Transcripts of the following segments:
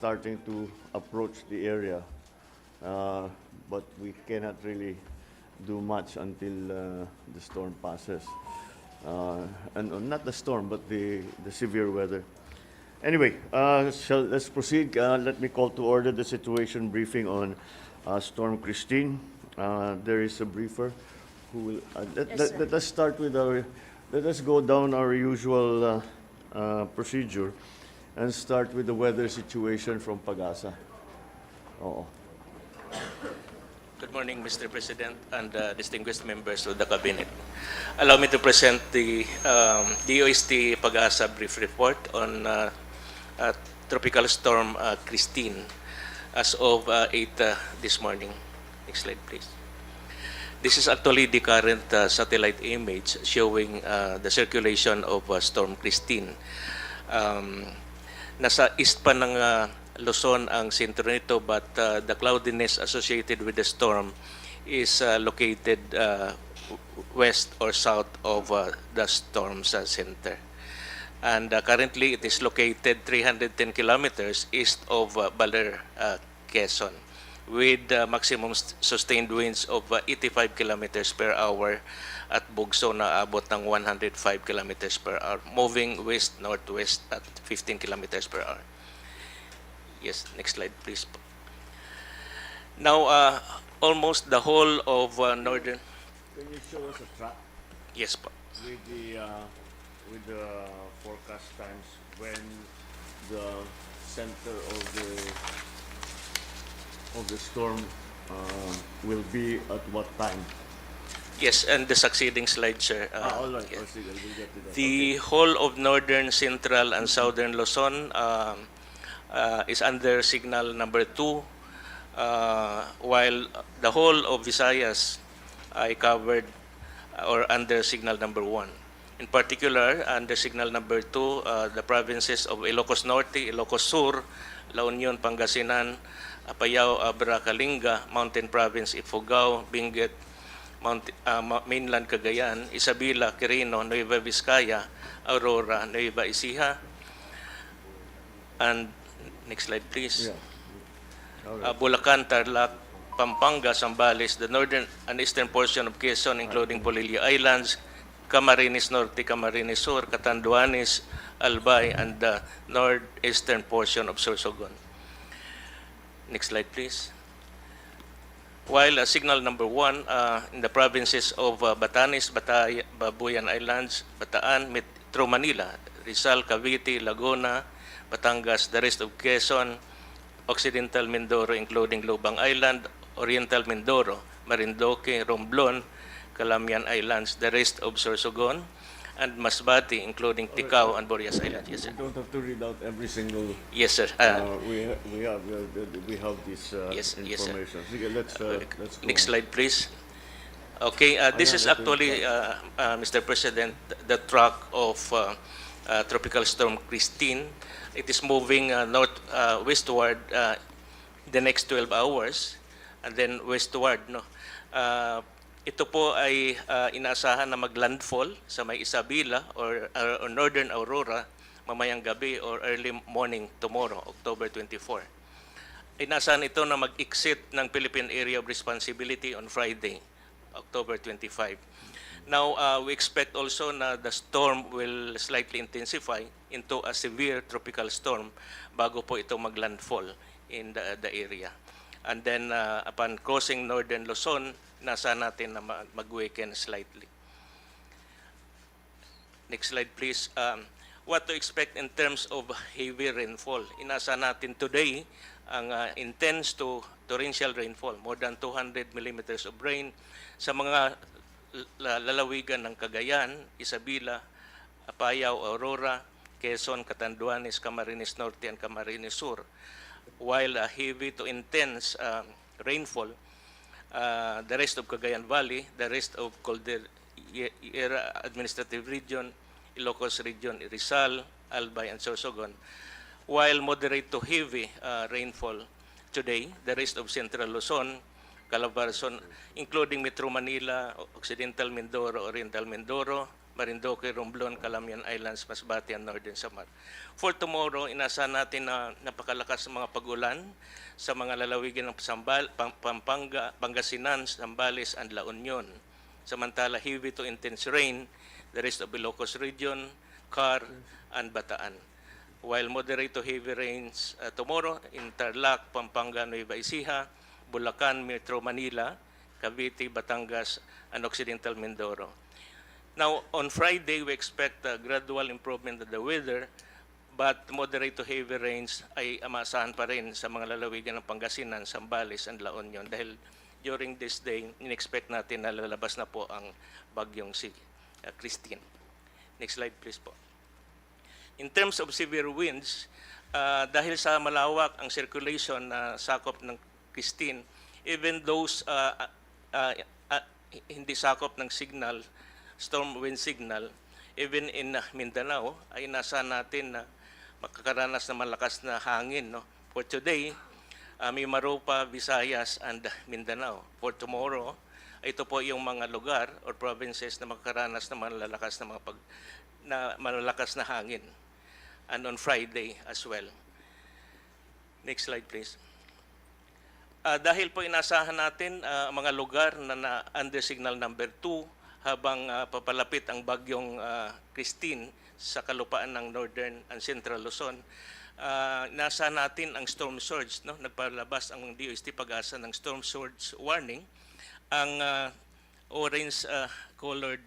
starting to approach the area, but we cannot really do much until the storm passes. And not the storm, but the severe weather. Anyway, let's proceed. Let me call to order the situation briefing on Storm Kristine. There is a briefer who will. Let us start with our. Let us go down our usual procedure and start with the weather situation from PAGASA. Oo. Good morning, Mr. President and distinguished members of the Cabinet. Allow me to present the DOST PAGASA brief report on Tropical Storm Kristine as of 8 this morning. Next slide, please. This is actually the current satellite image showing the circulation of Storm Kristine. Nasa east pa ng Luzon ang sentro nito, but the cloudiness associated with the storm is located west or south of the storm's center. And currently it is located 310 kilometers east of Baler, Quezon, with maximum sustained winds of 85 kilometers per hour at Bugso na abot ng 105 kilometers per hour, moving west-northwest at 15 kilometers per hour. Yes, next slide, please. Now, almost the whole of northern... Can you show us a track Yes po. with the forecast times when the center of the storm will be at what time? Yes, and the succeeding slide, sir. All right. Yeah. Oh, sige, we'll get to that. The whole of northern, central, and southern Luzon is under signal number 2, while the whole of Visayas I covered or under signal number 1. In particular, under signal number 2, the provinces of Ilocos Norte, Ilocos Sur, La Union, Pangasinan, Apayao, Abra, Kalinga, Mountain Province, Ifugao, Benguet, Mainland Cagayan, Isabela, Quirino, Nueva Vizcaya, Aurora, Nueva Ecija, and next slide, please. Yeah. All right. Bulacan, Tarlac, Pampanga, Zambales, the northern and eastern portion of Quezon, including Polillo Islands, Camarines Norte, Camarines Sur, Catanduanes, Albay, and the northeastern portion of Sorsogon. Next slide, please. While signal number 1 in the provinces of Batanes, Babuyan Islands, Bataan, Metro Manila, Rizal, Cavite, Laguna, Batangas, the rest of Quezon, Occidental Mindoro, including Lubang Island, Oriental Mindoro, Marindoque, Romblon, Calamian Islands, the rest of Sorsogon, and Masbate, including Ticao and Borias Islands. Yes, sir. You don't have to read out every single. Yes, sir. We have this Yes, yes, sir. information. Sige, let's go. Next slide, please. Okay, this is actually, Mr. President, the track of Tropical Storm Kristine. It is moving westward the next 12 hours and then westward. No? Ito po ay inaasahan na maglandfall sa may Isabela or Northern Aurora mamayang gabi or early morning tomorrow, October 24. Inaasahan ito na mag-exit ng Philippine Area of Responsibility on Friday, October 25. Now, we expect also na the storm will slightly intensify into a severe tropical storm bago po ito maglandfall in the area. And then, upon crossing northern Luzon, nasa natin na mag-weaken slightly. Next slide, please. What to expect in terms of heavy rainfall? Inasa natin today ang intense to torrential rainfall, more than 200 millimeters of rain sa mga lalawigan ng Cagayan, Isabela, Apayao, Aurora, Quezon, Catanduanes, Camarines Norte, and Camarines Sur. While heavy to intense rainfall, the rest of Cagayan Valley, the rest of Caldera Administrative Region, Ilocos Region, Rizal, Albay, and Sorsogon. While moderate to heavy rainfall today, the rest of Central Luzon, Calabarzon, including Metro Manila, Occidental Mindoro, Oriental Mindoro, Marinduque, Romblon, Calamian Islands, Masbate, and Northern Samar. For tomorrow, inasahan natin na napakalakas ng mga pag-ulan sa mga lalawigan ng Pampanga, Pangasinan, Zambales, and La Union. Samantala, heavy to intense rain, the rest of Ilocos region, Car, and Bataan. While moderate to heavy rains tomorrow in Tarlac, Pampanga, Nueva Ecija, Bulacan, Metro Manila, Cavite, Batangas, and Occidental Mindoro. Now, on Friday, we expect a gradual improvement of the weather, but moderate to heavy rains ay maasahan pa rin sa mga lalawigan ng Pangasinan, Zambales, and La Union dahil during this day, in-expect natin na lalabas na po ang bagyong si Kristine. Next slide, please po. In terms of severe winds, dahil sa malawak ang circulation na sakop ng Kristine, even those hindi sakop ng signal, storm wind signal, even in Mindanao, ay nasa natin na makakaranas na malakas na hangin. No? For today, Mimaropa, Visayas, and Mindanao. For tomorrow, ito po yung mga lugar or provinces na makakaranas na malalakas na hangin. And on Friday as well. Next slide, please. Dahil po inasahan natin ang mga lugar na under signal number 2 habang papalapit ang bagyong Kristine sa kalupaan ng Northern and Central Luzon, nasa natin ang storm surge. No? Nagpalabas ang DOST PAGASA ng storm surge warning. Ang orange colored,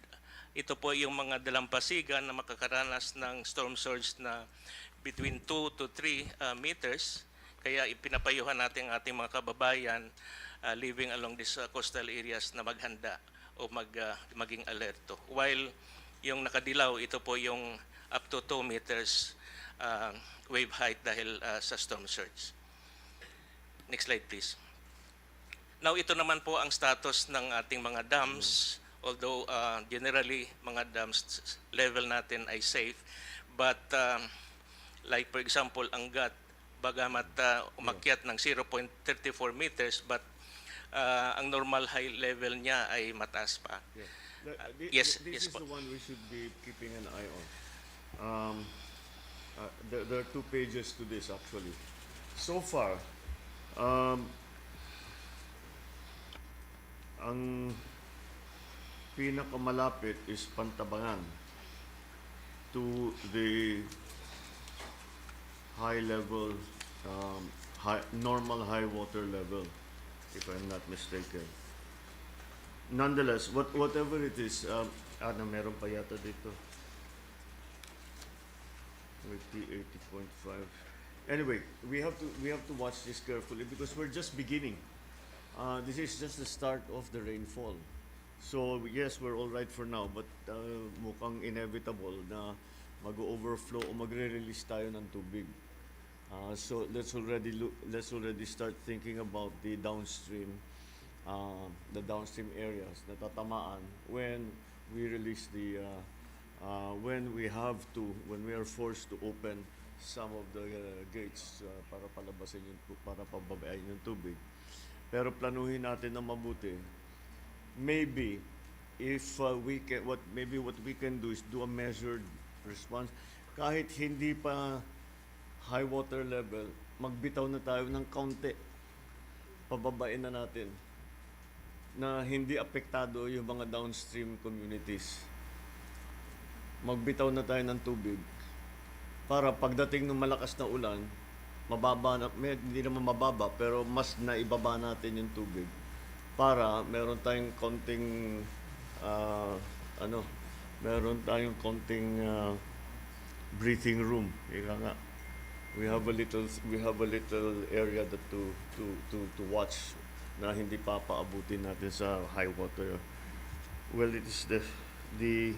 ito po yung mga dalampasigan na makakaranas ng storm surge na between 2 to 3 meters. Kaya ipinapayuhan natin ang ating mga kababayan living along these coastal areas na maghanda o maging alerto. While yung nakadilaw, ito po yung up to 2 meters wave height dahil sa storm surge. Next slide, please. Now, ito naman po ang status ng ating mga dams. Although generally, mga dams level natin ay safe. But like for example, ang GAT, bagamat umakyat ng 0.34 meters, but ang normal high level niya ay mataas pa. This yes is po. the one we should be keeping an eye on. There are 2 pages to this actually. So far, ang pinakamalapit is Pantabangan to the high level, normal high water level, if I'm not mistaken. Nonetheless, whatever it is, meron pa yata dito. With P80.5. Anyway, we have to watch this carefully because we're just beginning. This is just the start of the rainfall. So yes, we're all right for now, but mukhang inevitable na mag-overflow o magre-release tayo ng tubig. So let's already start thinking about the downstream areas na tatamaan when we release when we are forced to open some of the gates para palabasin para pababain yung tubig. Pero planuhin natin na mabuti. Maybe if what we can do is do a measured response. Kahit hindi pa high water level, magbitaw na tayo ng kaunti. Pababain na natin na hindi apektado yung mga downstream communities. Magbitaw na tayo ng tubig para pagdating ng malakas na ulan, mababa na, hindi naman mababa, pero mas naibaba natin yung tubig para meron tayong konting breathing room. Ika nga. We have a little area that to watch na hindi papaabutin natin sa high water. Well, it is the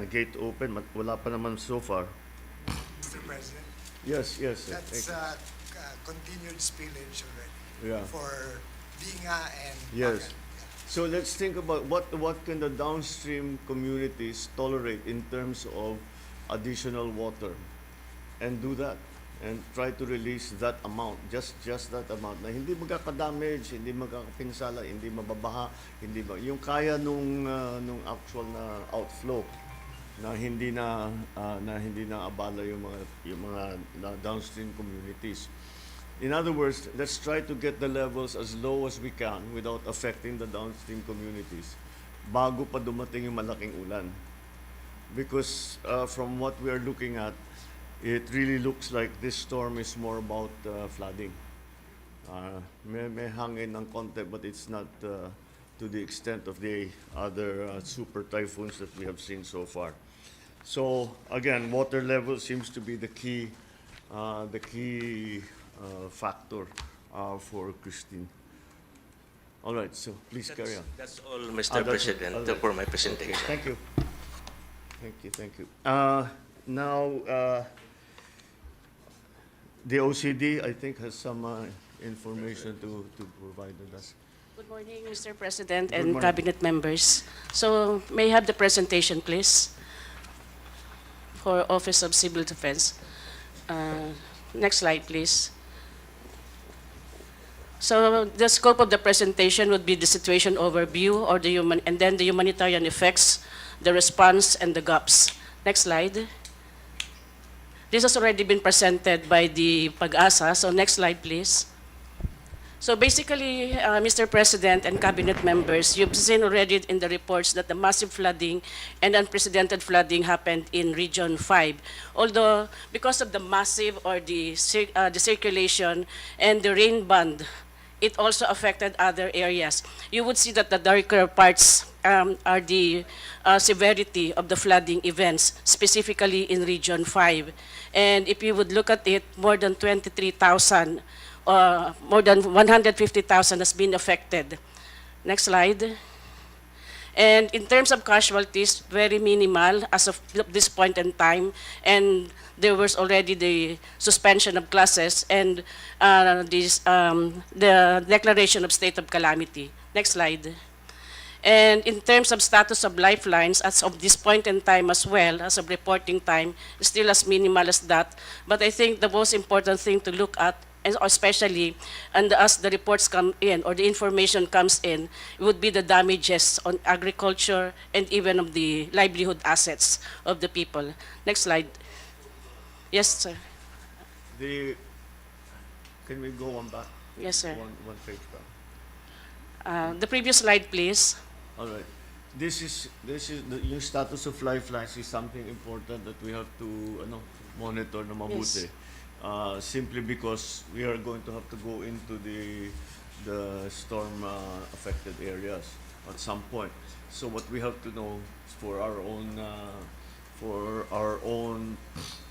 gate open. Wala pa naman so far. Mr. President, Yes. that's continued spillage already. Yeah. For Binga and Yes. Bagan. So let's think about what can the downstream communities tolerate in terms of additional water, and do that, and try to release that amount, just that amount na hindi magkaka-damage, hindi magkakapinsala, hindi mababaha, yung kaya nung actual na outflow. na hindi na abala yung mga downstream communities. In other words, let's try to get the levels as low as we can without affecting the downstream communities bago pa dumating yung malaking ulan. Because from what we are looking at, it really looks like this storm is more about flooding. May hangin ng konti, but it's not to the extent of the other super typhoons that we have seen so far. So again, water level seems to be the key factor for Kristine. All right, so please carry on. That's all, Mr. That's it. President, All right. for my presentation. Okay, thank you. Thank you. Now, the OCD, I think, has some information to provide with us. Good morning, Mr. President Good and morning. Cabinet members. So may I have the presentation, please, for Office of Civil Defense. Next slide, please. So the scope of the presentation would be the situation overview, or and then the humanitarian effects, the response, and the gaps. Next slide. This has already been presented by the PAGASA. So next slide, please. So basically, Mr. President and Cabinet members, you've seen already in the reports that the massive flooding and unprecedented flooding happened in Region 5. Although, because of the massive or the circulation and the rain band, it also affected other areas. You would see that the darker parts are the severity of the flooding events, specifically in Region 5. And if you would look at it, more than 23,000 more than 150,000 has been affected. Next slide. And in terms of casualties, very minimal as of this point in time. And there was already the suspension of classes and the declaration of state of calamity. Next slide. And in terms of status of lifelines, as of this point in time as well, as of reporting time, still as minimal as that. But I think the most important thing to look at, and especially, and as the reports come in or the information comes in, it would be the damages on agriculture and even of the livelihood assets of the people. Next slide. Yes, sir. Can we go one back? Yes, sir. One page back. The previous slide, please. All right. This is yung status of lifelines is something important that we have to monitor na mabuti. Yes. Simply because we are going to have to go into the storm affected areas at some point. So what we have to know for our own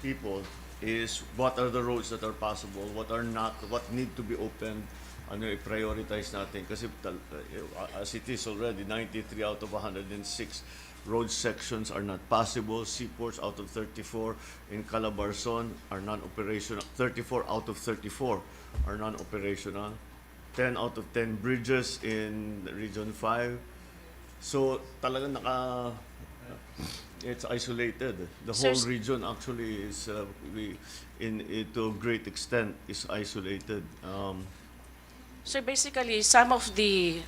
people is what are the roads that are possible, what are not, what need to be opened, i-prioritize natin. Kasi as it is already, 93 out of 106 road sections are not passable. Seaports out of 34 in Calabarzon are non-operational. 34 out of 34 are non-operational. 10 out of 10 bridges in Region 5. So talagang it's isolated. The Sir, whole region actually is, to a great extent, is isolated. So basically, some of the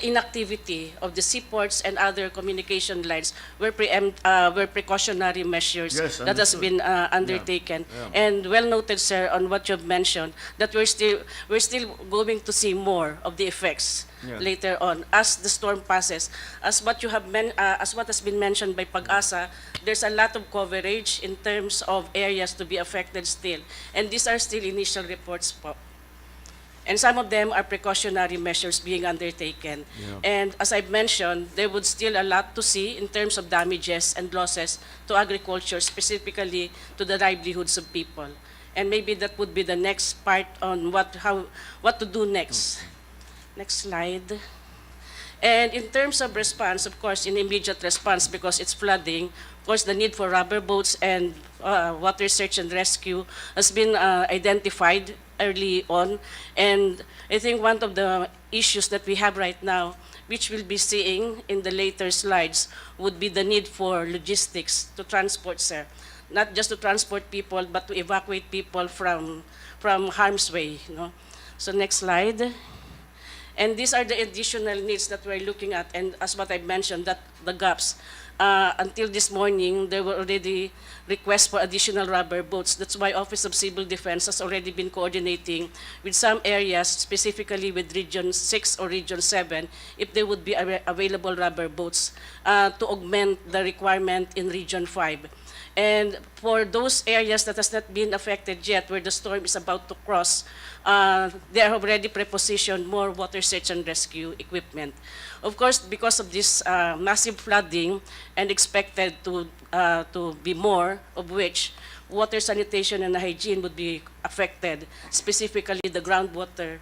inactivity of the seaports and other communication lines were precautionary measures Yes, that has been undertaken. Yeah. And well noted, sir, on what you've mentioned, that we're still going to see more of the effects later on as the storm passes. As what has been mentioned by PAGASA, there's a lot of coverage in terms of areas to be affected still, and these are still initial reports po. And some of them are precautionary measures being undertaken. Yeah. And as I've mentioned, there would still a lot to see in terms of damages and losses to agriculture, specifically to the livelihoods of people. And maybe that would be the next part on what to do next. Next slide. And in terms of response, of course, in immediate response, because it's flooding, of course, the need for rubber boats and water search and rescue has been identified early on. And I think one of the issues that we have right now, which we'll be seeing in the later slides, would be the need for logistics to transport, sir. Not just to transport people, but to evacuate people from harm's way. So next slide. And these are the additional needs that we're looking at, and as what I mentioned, that the gaps. until this morning, there were already requests for additional rubber boats. That's why Office of Civil Defense has already been coordinating with some areas, specifically with Region 6 or Region 7, if there would be available rubber boats to augment the requirement in Region 5. And for those areas that has not been affected yet, where the storm is about to cross, they are already prepositioned more water search and rescue equipment. Of course, because of this massive flooding and expected to be more, of which water sanitation and hygiene would be affected, specifically the groundwater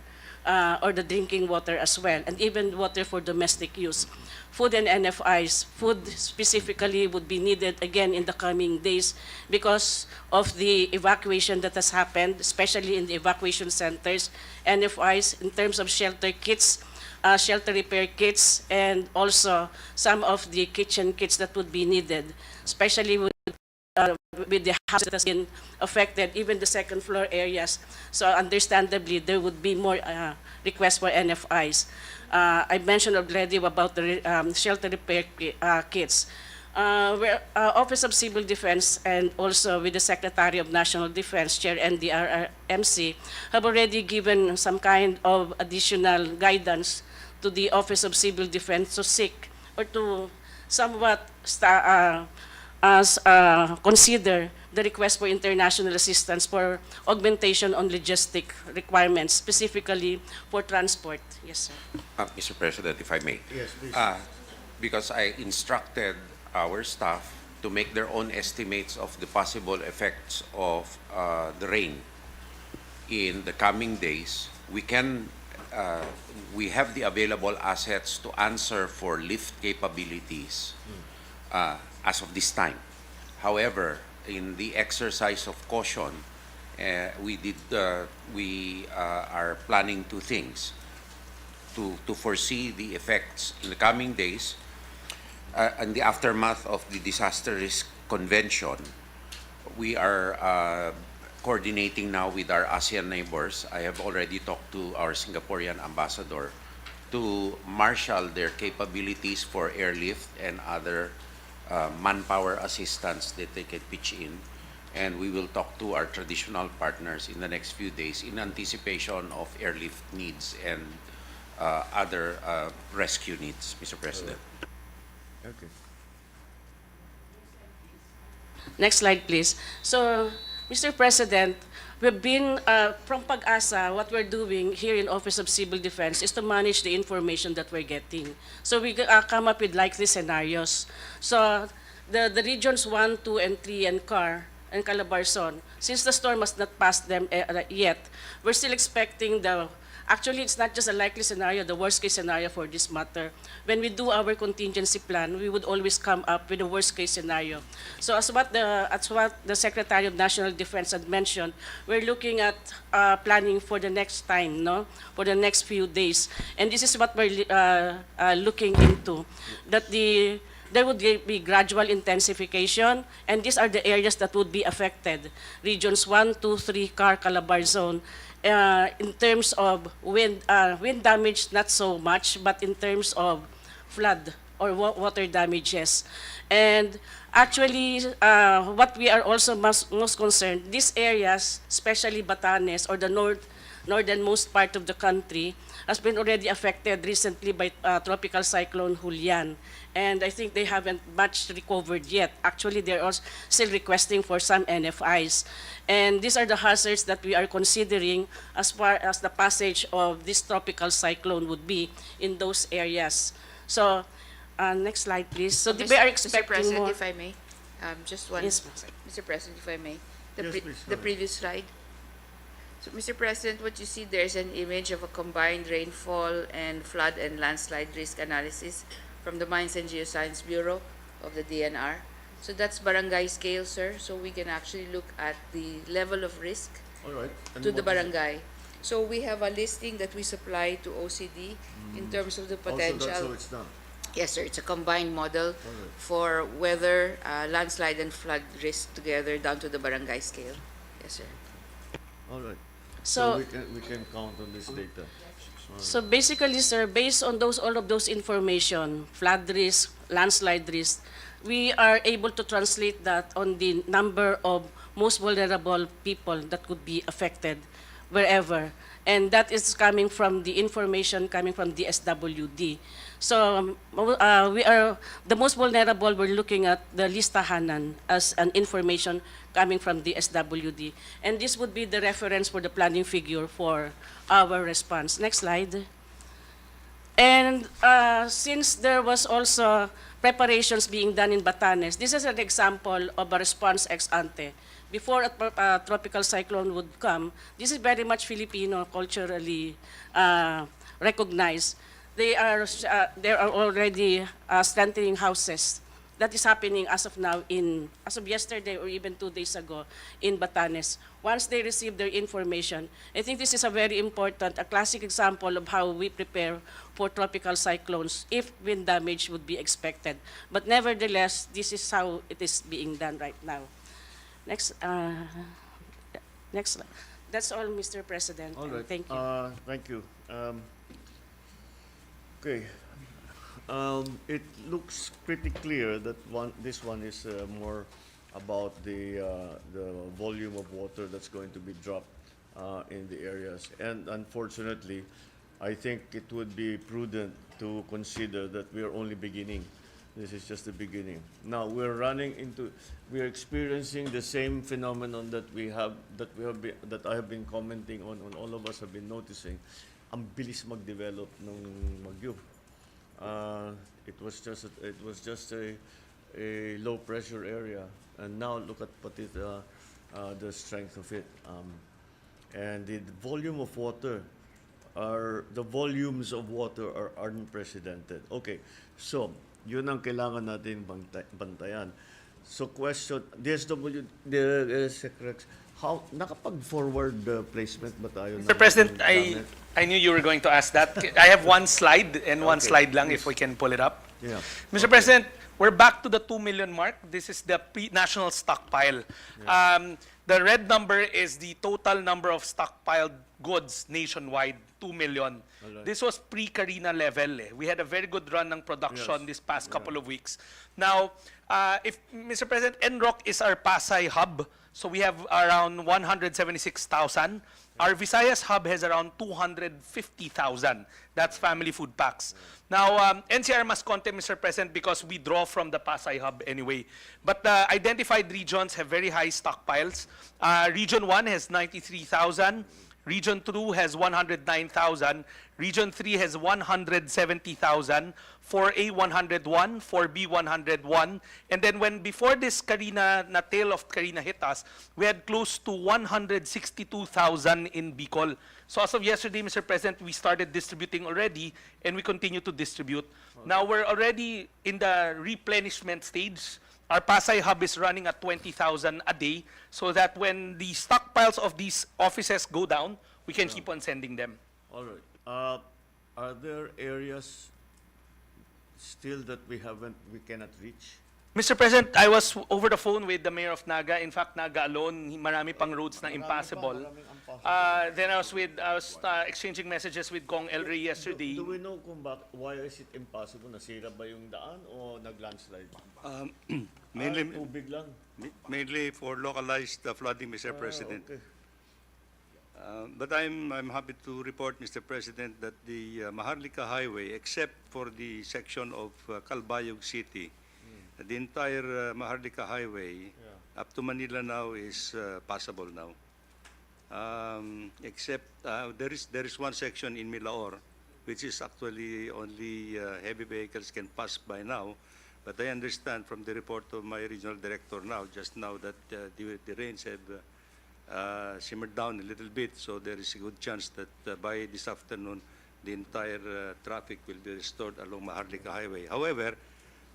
or the drinking water as well, and even water for domestic use. Food and NFIs, food specifically would be needed again in the coming days because of the evacuation that has happened, especially in the evacuation centers, NFIs in terms of shelter kits, shelter repair kits, and also some of the kitchen kits that would be needed, especially with the house that has been affected, even the second floor areas. So understandably, there would be more requests for NFIs. I mentioned already about the shelter repair kits. Where Office of Civil Defense and also with the Secretary of National Defense, Chair NDRRMC, have already given some kind of additional guidance to the Office of Civil Defense to seek or to somewhat consider the request for international assistance for augmentation on logistic requirements, specifically for transport. Yes, sir. Mr. President, if I may. Yes, please. Because I instructed our staff to make their own estimates of the possible effects of the rain in the coming days. We have the available assets to answer for lift capabilities as of this time. However, in the exercise of caution, we are planning two things to foresee the effects in the coming days. In the aftermath of the Disaster Risk Convention, we are coordinating now with our ASEAN neighbors. I have already talked to our Singaporean ambassador to marshal their capabilities for airlift and other manpower assistance that they can pitch in. And we will talk to our traditional partners in the next few days in anticipation of airlift needs and other rescue needs, Mr. President. Okay. Next slide, please. So, Mr. President, we've been, from PAGASA, what we're doing here in Office of Civil Defense is to manage the information that we're getting. So we come up with likely scenarios. So the regions 1, 2, and 3, and CAR, and Calabarzon, since the storm has not passed them yet, we're still expecting actually, it's not just a likely scenario, the worst case scenario for this matter. When we do our contingency plan, we would always come up with a worst case scenario. So as what the Secretary of National Defense had mentioned, we're looking at planning for the next time, no? For the next few days. And this is what we're looking into, that there would be gradual intensification, and these are the areas that would be affected. Regions 1, 2, 3, CAR, Calabarzon. In terms of wind damage, not so much, but in terms of flood or water damages. And actually, what we are also most concerned, these areas, especially Batanes or the northernmost part of the country, has been already affected recently by Tropical Cyclone Julian. And I think they haven't much recovered yet. Actually, they're also still requesting for some NFIs. And these are the hazards that we are considering as far as the passage of this tropical cyclone would be in those areas. So, next slide, please. So we are expecting Mr. President, more. if I may, just one. Yes, ma'am. Mr. President, if I may, Yes, please, go the ahead. previous slide. So, Mr. President, what you see there is an image of a combined rainfall and flood and landslide risk analysis from the Mines and Geoscience Bureau of the DNR. So that's barangay scale, sir. So we can actually look at the level of risk All right. And to the what is it? barangay. So we have a listing that we supply to OCD in terms of the potential. Also, that's how it's done. Yes, sir. It's a combined model Alright. for weather, landslide, and flood risk together down to the barangay scale. Yes, sir. All right. So, we can count on this data. so basically, sir, based on all of those information, flood risk, landslide risk, we are able to translate that on the number of most vulnerable people that could be affected wherever. And that is coming from the information coming from the SWD. So we are, the most vulnerable, we're looking at the listahanan as an information coming from the SWD. And this would be the reference for the planning figure for our response. Next slide. And since there was also preparations being done in Batanes, this is an example of a response ex ante. Before a tropical cyclone would come, this is very much Filipino, culturally recognized. They are already strengthening houses. That is happening as of now as of yesterday or even 2 days ago in Batanes. Once they receive their information, I think this is a very important, a classic example of how we prepare for tropical cyclones if wind damage would be expected. But nevertheless, this is how it is being done right now. Next slide. That's all, Mr. President. All right. Thank you. Thank you. Okay. It looks pretty clear that this one is more about the volume of water that's going to be dropped in the areas. And unfortunately, I think it would be prudent to consider that we are only beginning. This is just the beginning. Now we're experiencing the same phenomenon that I have been commenting on all of us have been noticing. Ang bilis mag-develop ng bagyo. It was just a low pressure area, and now look at the strength of it. And the volumes of water are unprecedented. Okay, so yun ang kailangan natin bantayan. So question, how nakapag-forward placement ba tayo? Mr. President, I knew you were going to ask that. I have one slide and one slide lang if we can pull it up. Yeah. Mr. President, we're back to the 2 million mark. This is the national stockpile. The red number is the total number of stockpiled goods nationwide, 2 million. Alright. This was pre-Karina level. We had a very good run ng production Yes. this past couple of weeks. Now, if Mr. President, NROC is our Pasay hub. So we have around 176,000. Our Visayas hub has around 250,000. That's family food packs. Now, NCR must content, Mr. President, because we draw from the Pasay hub anyway. But the identified regions have very high stockpiles. Region 1 has 93,000. Region 2 has 109,000. Region 3 has 170,000. 4A 101, 4B 101. And then before this tail of Karina hit us, we had close to 162,000 in Bicol. So as of yesterday, Mr. President, we started distributing already, and we continue to distribute. Now we're already in the replenishment stage. Our Pasay hub is running at 20,000 a day, so that when the stockpiles of these offices go down, we can keep on sending them. All right. Are there areas still that we cannot reach? Mr. President, I was over the phone with the mayor of Naga. In fact, Naga alone, marami pang roads na impossible. Then I was exchanging messages with Kong El Rey yesterday. Do we know why is it impossible? Nasira ba yung daan o nag-landslide? Mainly, Tubig lang. mainly for localized flooding, Mr. President. Okay. But I'm happy to report, Mr. President, that the Maharlika Highway, except for the section of Calbayog City, the entire Maharlika Highway up to Manila now is passable now. Except there is one section in Milaor, which is actually only heavy vehicles can pass by now. But I understand from the report of my regional director just now, that the rains have simmered down a little bit, so there is a good chance that by this afternoon, the entire traffic will be restored along Maharlika Highway. However,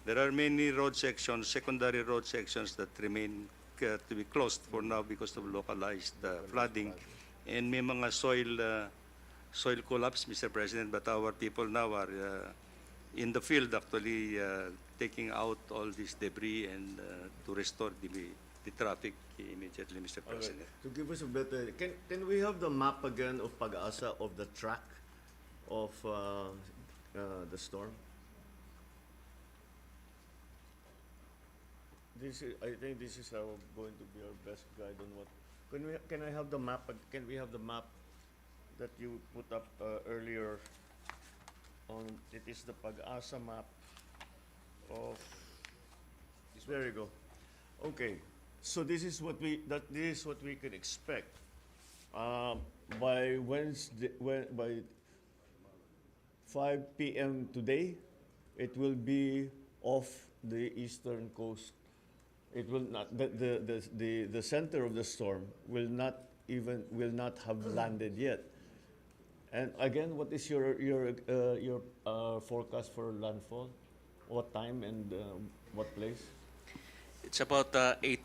there are many road sections, secondary road sections, that remain to be closed for now because of localized flooding, and may mga soil collapse, Mr. President. But our people now are in the field actually taking out all this debris and to restore the traffic immediately, Mr. All right. President. To give us a better, can we have the map again of PAGASA of the track of the storm? I think this is going to be our best guide on what. Can I have the map? Can we have the map that you put up earlier? It is the PAGASA map of. There you go. Okay, so this is what we can expect by Wednesday. By 5 p.m. today, it will be off the eastern coast. It will not. The center of the storm will not have landed yet. And again, what is your forecast for landfall? What time and what place? It's about 8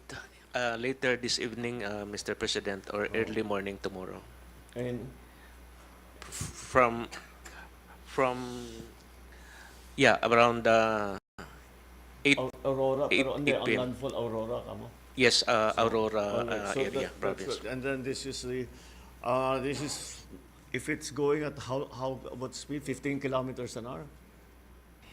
later this evening, Mr. President, or early morning tomorrow. And From yeah, around 8. Aurora, Eight- pero hindi, 8 ang p.m. landfall Aurora, kamo. Yes, Aurora Alright, so area, that's province. good. And then this is if it's going at what speed? 15 kilometers an hour?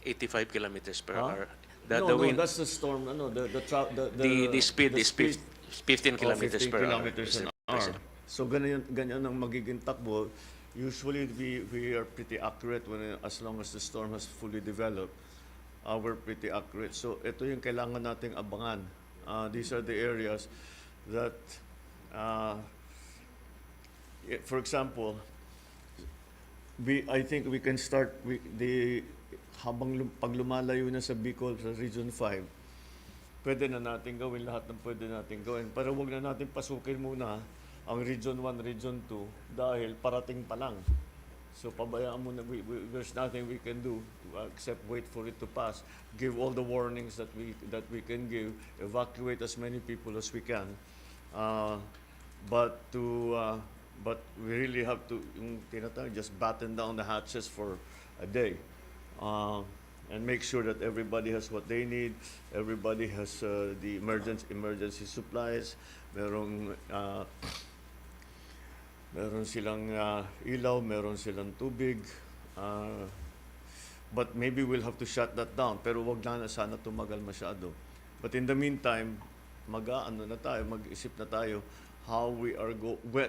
85 kilometers per Huh? hour. No, The wind, that's the storm. No, the speed is 15 kilometers 15 per hour. kilometers an Mr. hour. President. So ganyan ang magiging takbo. Usually we are pretty accurate as long as the storm has fully developed. We're pretty accurate. So ito yung kailangan nating abangan. These are the areas that, for example, I think we can start pag lumalayo na sa Bicol sa Region 5, pwede na natin gawin lahat ng pwede natin gawin. Pero wag na natin pasukin muna ang Region 1, Region 2 dahil parating pa lang. So pabayaan muna, there's nothing we can do except wait for it to pass. Give all the warnings that we can give, evacuate as many people as we can. But we really have to just batten down the hatches for a day. And make sure that everybody has what they need. Everybody has the emergency supplies. Meron silang ilaw, meron silang tubig. But maybe we'll have to shut that down. Pero wag na sana tumagal masyado. But in the meantime, mag-isip na tayo how we are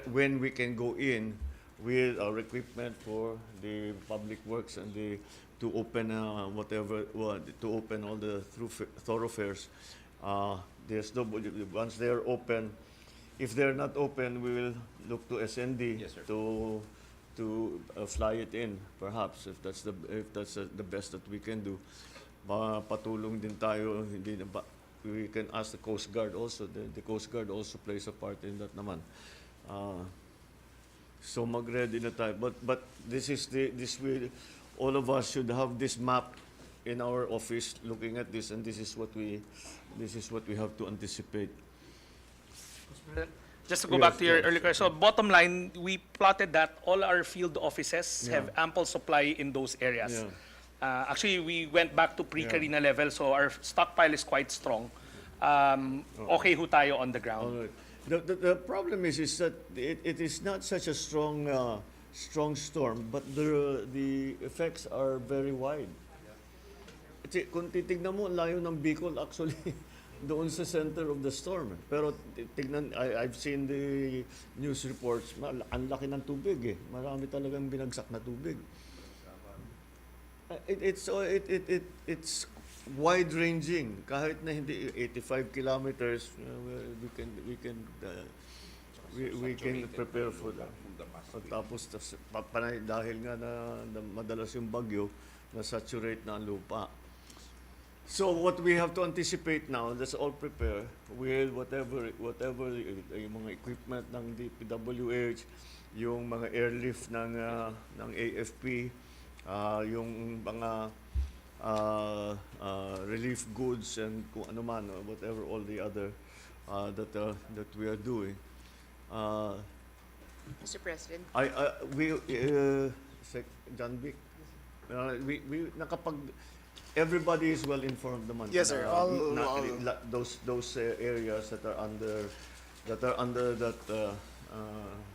when we can go in with our equipment for the public works and to open to open all the thoroughfares. Once they are open. If they're not open, we will look to SND Yes, sir. to fly it in, perhaps, if that's the best that we can do. Patulong din tayo, we can ask the Coast Guard also. The Coast Guard also plays a part in that naman. So mag-ready na tayo. But all of us should have this map in our office looking at this, and this is what we have to anticipate. Just to go Yes, back to your yes. earlier question, so bottom line, we plotted that all our field offices Yeah. have ample supply in those areas. Yeah. Actually, we went back to pre-Carina level, so our stockpile is quite strong. Okay ho tayo on the ground. All right. The problem is that it is not such a strong storm, but the effects are very wide. Kung titignan mo, layo ng Bicol actually doon sa center of the storm. Pero tignan, I've seen the news reports, ang laki ng tubig eh. Marami talagang binagsak na tubig. It's wide-ranging. Kahit na hindi 85 kilometers, we can prepare for that. At tapos dahil nga na madalas yung bagyo, na-saturate na ang lupa. So what we have to anticipate now, let's all prepare with whatever yung mga equipment ng DPWH, yung mga airlift ng AFP, yung mga relief goods and kung ano man, whatever all the other that we are doing. Mr. President. John Vic, we nakapag everybody is well informed naman. Yes, sir. Those areas that are under that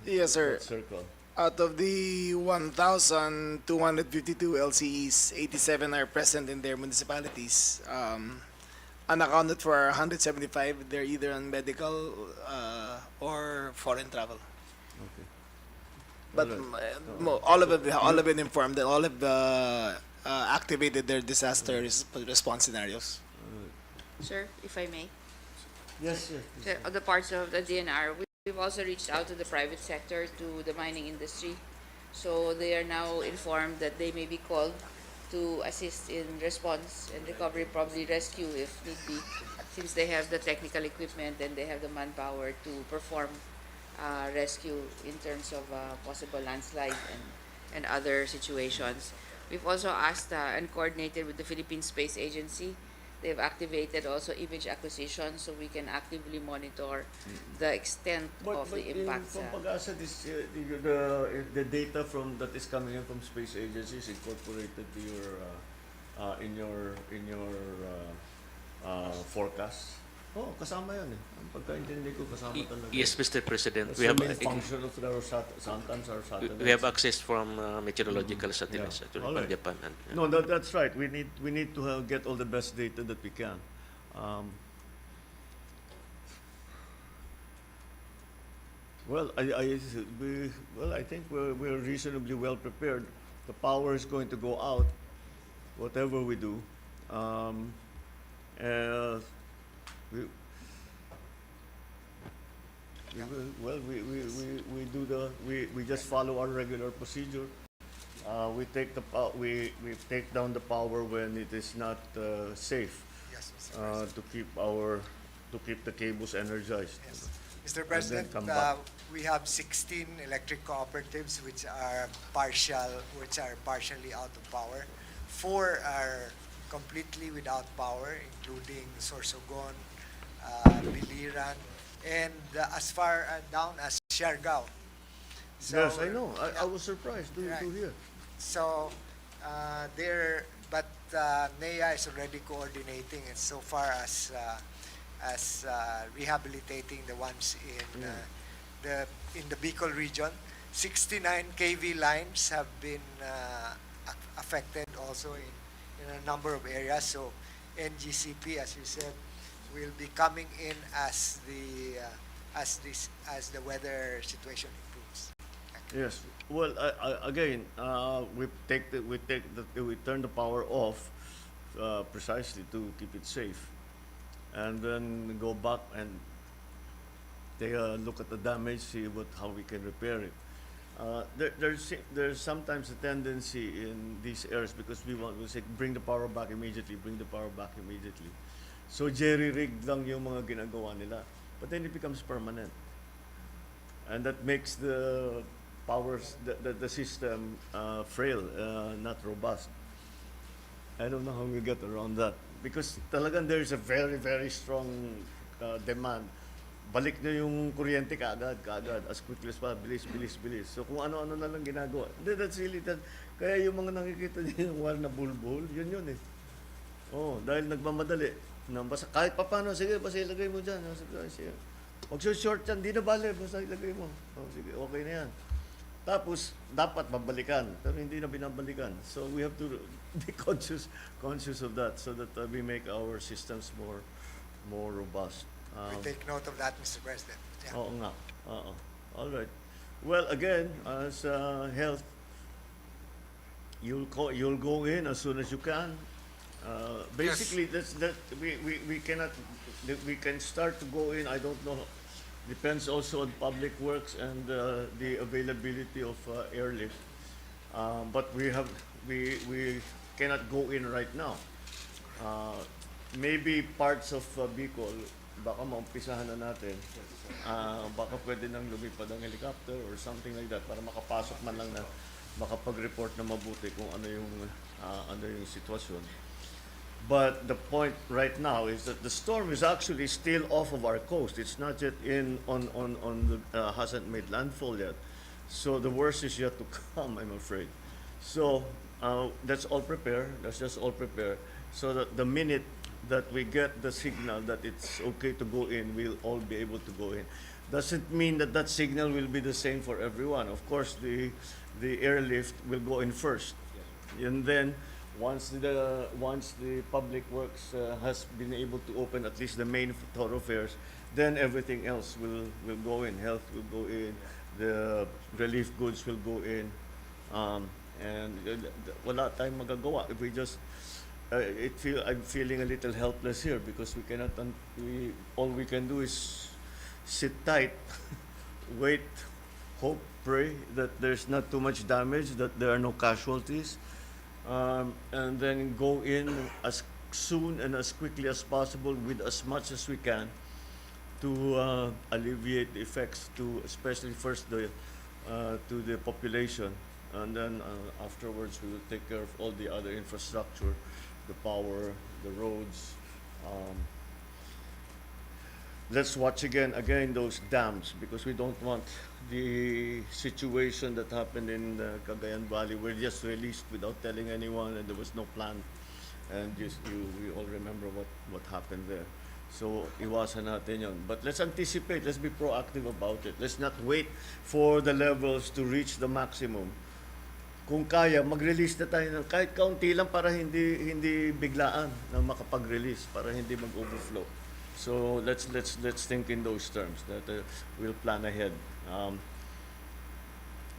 Yes, sir. that circle. Out of the 1,252 LCEs, 87 are present in their municipalities. unaccounted for are 175. They're either on medical or foreign travel. Okay. But all of it informed that all have activated their disaster response scenarios. Sir, if I may. Yes, yes. So, on the parts of the DNR, we've also reached out to the private sector, to the mining industry. So they are now informed that they may be called to assist in response and recovery, probably rescue if need be, since they have the technical equipment and they have the manpower to perform rescue in terms of possible landslide and other situations. We've also asked and coordinated with the Philippine Space Agency. They've activated also image acquisition so we can actively monitor the extent of the impacts. From PAGASA, the data from that is coming in from space agencies incorporated to your in your forecast. Oh, kasama yan eh. Ang pagkaintindi ko kasama talaga. Yes, Mr. President. So many functions of our sometimes our satellites. We have access from meteorological satellites Yeah. actually All from right. Japan. And, No, that's right. We need to get all the best data that we can. Well, I think we're reasonably well prepared. The power is going to go out, whatever we do. We just follow our regular procedure. We take down the power when it is not safe. Yes, Mr. President. To keep the cables energized. Yes. Mr. President, come back. we have 16 electric cooperatives which are partially out of power. 4 are completely without power, including Sorsogon, Biliran, and as far down as Siargao. So, Yes, I know. I was surprised to Right. hear. So NEA is already coordinating and so far as rehabilitating the ones in the Bicol region. 69 kV lines have been affected also in a number of areas. So NGCP, as you said, will be coming in as the weather situation improves. Yes. Well, again, we turn the power off precisely to keep it safe, and then go back and take a look at the damage, see how we can repair it. There's sometimes a tendency in these areas because we say bring the power back immediately, So jerry-rigged lang yung mga ginagawa nila, but then it becomes permanent, and that makes the the system frail, not robust. I don't know how we get around that because talagang there's a very, very strong demand. Balik na yung kuryente kaagad, as quickly as possible, bilis. So kung ano-ano na lang ginagawa. That's really that. Kaya yung mga nakikita niyo yung wall na bulbul, yun eh. Oh, dahil nagmamadali. Basta kahit paano, sige, basta ilagay mo dyan. Sige. Huwag short yan, di na bale, basta ilagay mo. Oh, sige, okay na yan. Tapos, dapat babalikan, pero hindi na binabalikan. So we have to be conscious of that so that we make our systems more robust. We take note of that, Mr. President. Yeah. Oo nga. Oo. All right. Well, again, as health, you'll go in as soon as you can. Basically, we can start to go in. I don't know. Depends also on public works and the availability of airlift. But we cannot go in right now. Maybe parts of Bicol, baka maumpisahan na natin. Baka pwede nang lumipad ang helicopter or something like that para makapasok man lang na makapag-report na mabuti kung ano yung sitwasyon. But the point right now is that the storm is actually still off of our coast. It's not yet hasn't made landfall yet. So the worst is yet to come, I'm afraid. So let's all prepare. Let's just all prepare so that the minute that we get the signal that it's okay to go in, we'll all be able to go in. Doesn't mean that signal will be the same for everyone. Of course, the airlift will go in first, and then once the public works has been able to open at least the main thoroughfares, then everything else will go in. Health will go in, the relief goods will go in, and wala tayong magagawa if we just. I'm feeling a little helpless here because we cannot. All we can do is sit tight, wait, hope, pray that there's not too much damage, that there are no casualties, and then go in as soon and as quickly as possible with as much as we can to alleviate the effects to, especially first to the population, and then afterwards we will take care of all the other infrastructure, the power, the roads. Let's watch again those dams, because we don't want the situation that happened in the Cagayan Valley. We're just released without telling anyone, and there was no plan. And we all remember what happened there. So iwasan natin yun. But let's anticipate, let's be proactive about it. Let's not wait for the levels to reach the maximum. Kung kaya, mag-release na tayo ng kahit kaunti lang para hindi biglaan na makapag-release, para hindi mag-overflow. So let's think in those terms that we'll plan ahead.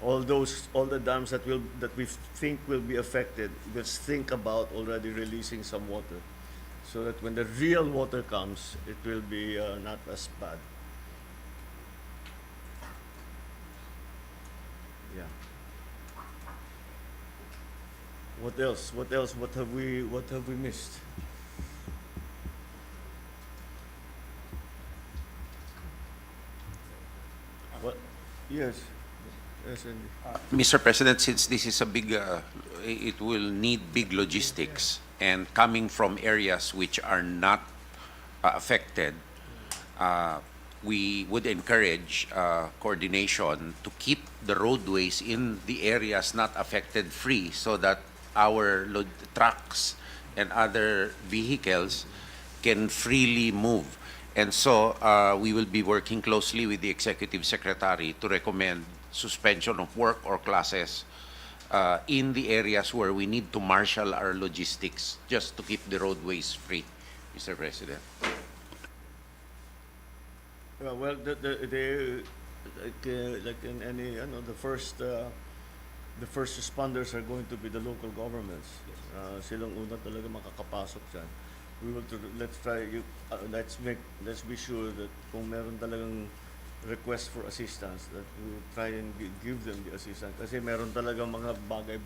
All the dams that we think will be affected, let's think about already releasing some water, so that when the real water comes, it will be not as bad. Yeah. What else? What have we missed? What? Yes. Yes, Andy. Mr. President, since this is a big, it will need big logistics, and coming from areas which are not affected, we would encourage coordination to keep the roadways in the areas not affected free, so that our trucks and other vehicles can freely move. And so we will be working closely with the Executive Secretary to recommend suspension of work or classes in the areas where we need to marshal our logistics just to keep the roadways free, Mr. President. Well, like in any, the first responders are going to be the local governments. Silang una talaga makakapasok dyan. Let's be sure that kung meron talagang request for assistance, that we will try and give them the assistance. Kasi meron talagang mga bagay,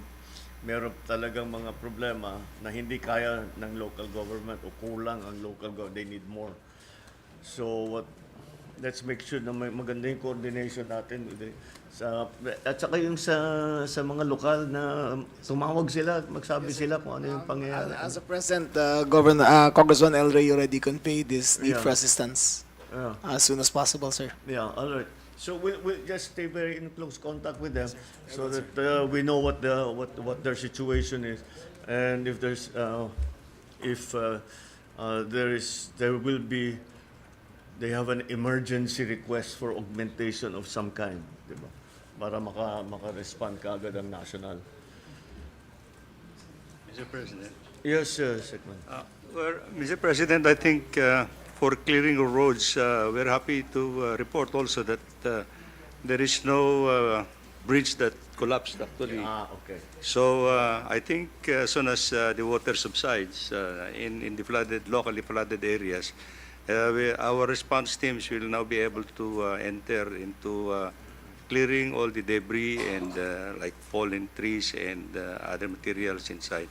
meron talagang mga problema na hindi kaya ng local government o kulang ang local government. They need more. So let's make sure na may maganda yung coordination natin at saka yung sa mga lokal na tumawag sila, magsabi sila kung ano yung pangyayari. As a present, Congressman El Rey already conveyed this need for assistance as soon as possible, sir. Yeah, all right. So we'll just stay very in close contact with them, so that we know what their situation is, and if there's they have an emergency request for augmentation of some kind, diba? Para maka-respond kaagad ang national. Mr. President. Yes, Secretary. Well, Mr. President, I think for clearing of roads, we're happy to report also that there is no bridge that collapsed actually. Okay. So I think as soon as the water subsides in the locally flooded areas, our response teams will now be able to enter into clearing all the debris and like fallen trees and other materials inside.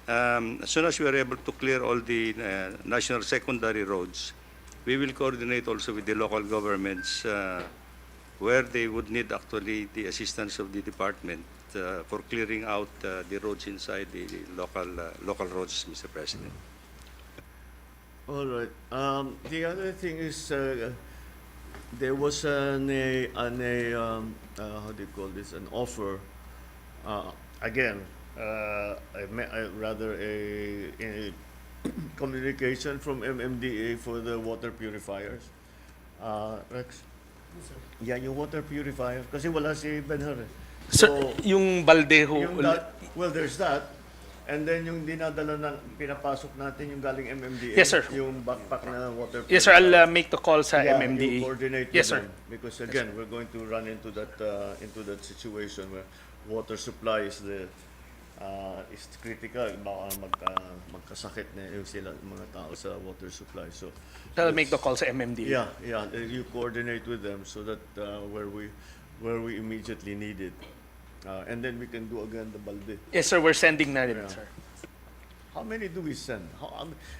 As soon as we are able to clear all the national secondary roads, we will coordinate also with the local governments where they would need actually the assistance of the department for clearing out the roads inside the local roads, Mr. President. All right. The other thing is there was how do you call this? An offer. Again, rather a communication from MMDA for the water purifiers. Rex? Yeah, yung water purifier. Kasi wala si Benhar. Sir, yung balde ho. Well, there's that. And then yung dinadala na pinapasok natin yung galing MMDA. Yes, sir. Yung backpack na water. Yes, sir. I'll make the call sa Yeah, MMDA. you coordinate Yes, with sir. them. Because again, we're going to run into that situation where water supply is critical. Baka magkasakit na yung sila mga tao sa water supply. So I'll make the call sa MMDA. yeah, you coordinate with them so that where we immediately need it, and then we can do again the balde. Yes, sir. We're sending na rin, Yeah. sir. How many do we send?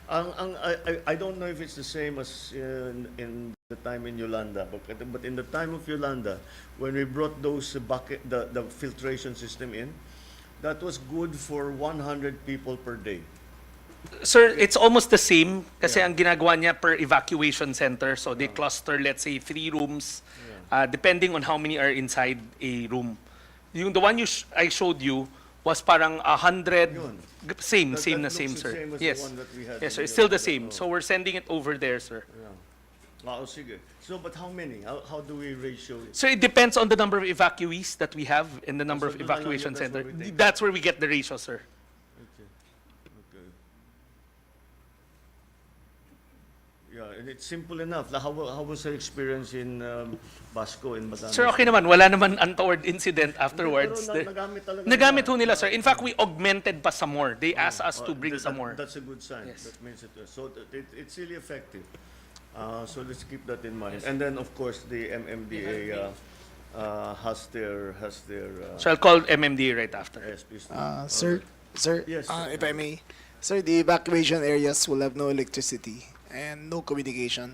I don't know if it's the same as in the time in Yolanda, but in the time of Yolanda, when we brought those the filtration system in, that was good for 100 people per day. Sir, it's almost the same kasi ang ginagawa niya per evacuation center. So they cluster, let's say, 3 rooms, depending on how many are inside a room. The one I showed you was parang 100. Yun. Same That na looks same, the sir. same as the Yes. one that we had Yes, sir. in It's still the Yolanda. same. So we're sending it over there, sir. Oh, sige. So, but how many? How do we ratio it? So it depends on the number of evacuees that we have and the number So of doon na lang evacuation yun, that's center. what we take. That's where we get the ratio, sir. Okay. Yeah, and it's simple enough. How was your experience in Basco, in Batanes? Sir, okay naman. Wala naman untoward incident afterwards. Pero nagamit talaga Nagamit nila. ho nila, sir. In fact, we augmented pa some more. They asked us to bring That- some more. That's a good sign. Yes. That means it's really effective. So let's keep that in mind. And then, of course, the MMDA has their So I'll call MMDA right after. SPs. Sir, Yes, sir. if I may, sir, the evacuation areas will have no electricity and no communication.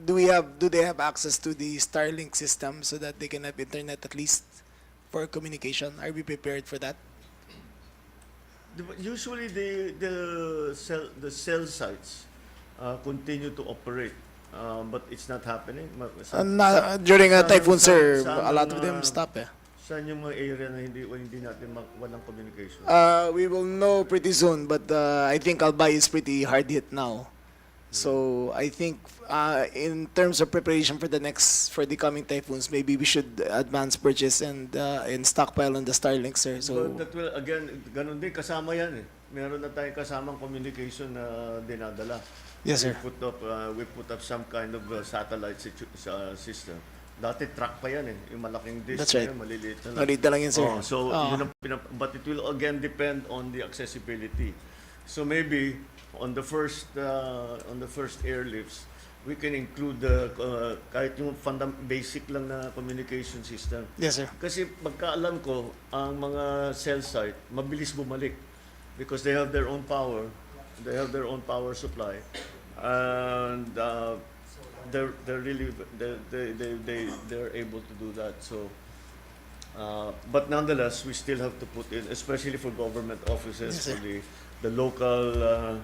Do they have access to the Starlink system so that they can have internet at least for communication? Are we prepared for that? Usually, the cell sites continue to operate, but it's not happening. During a saan- typhoon, sir, saan a lot ang, of them stop. Saan yung mga area na hindi natin walang communication? We will know pretty soon, but I think Albay is pretty hard hit now. So I think in terms of preparation for the coming typhoons, maybe we should advance purchase and stockpile on the Starlink, sir. So But that will, again, ganun din, kasama yan eh. Meron na tayong kasamang communication na dinadala. yes, sir. We put up some kind of satellite system. Dati truck pa yan eh. Yung malaking dish That's na right. yan, maliliit na lang. Maliit na lang yun, sir. So, yun ang but it will again depend on the accessibility. So maybe on the first airlifts, we can include kahit yung basic lang na communication system. Yes, sir. Kasi pagkaalam ko, ang mga cell site, mabilis bumalik because they have their own power. They have their own power supply. And they're able to do that. So, but nonetheless, we still have to put in, especially for government offices, Yes, sir. for the local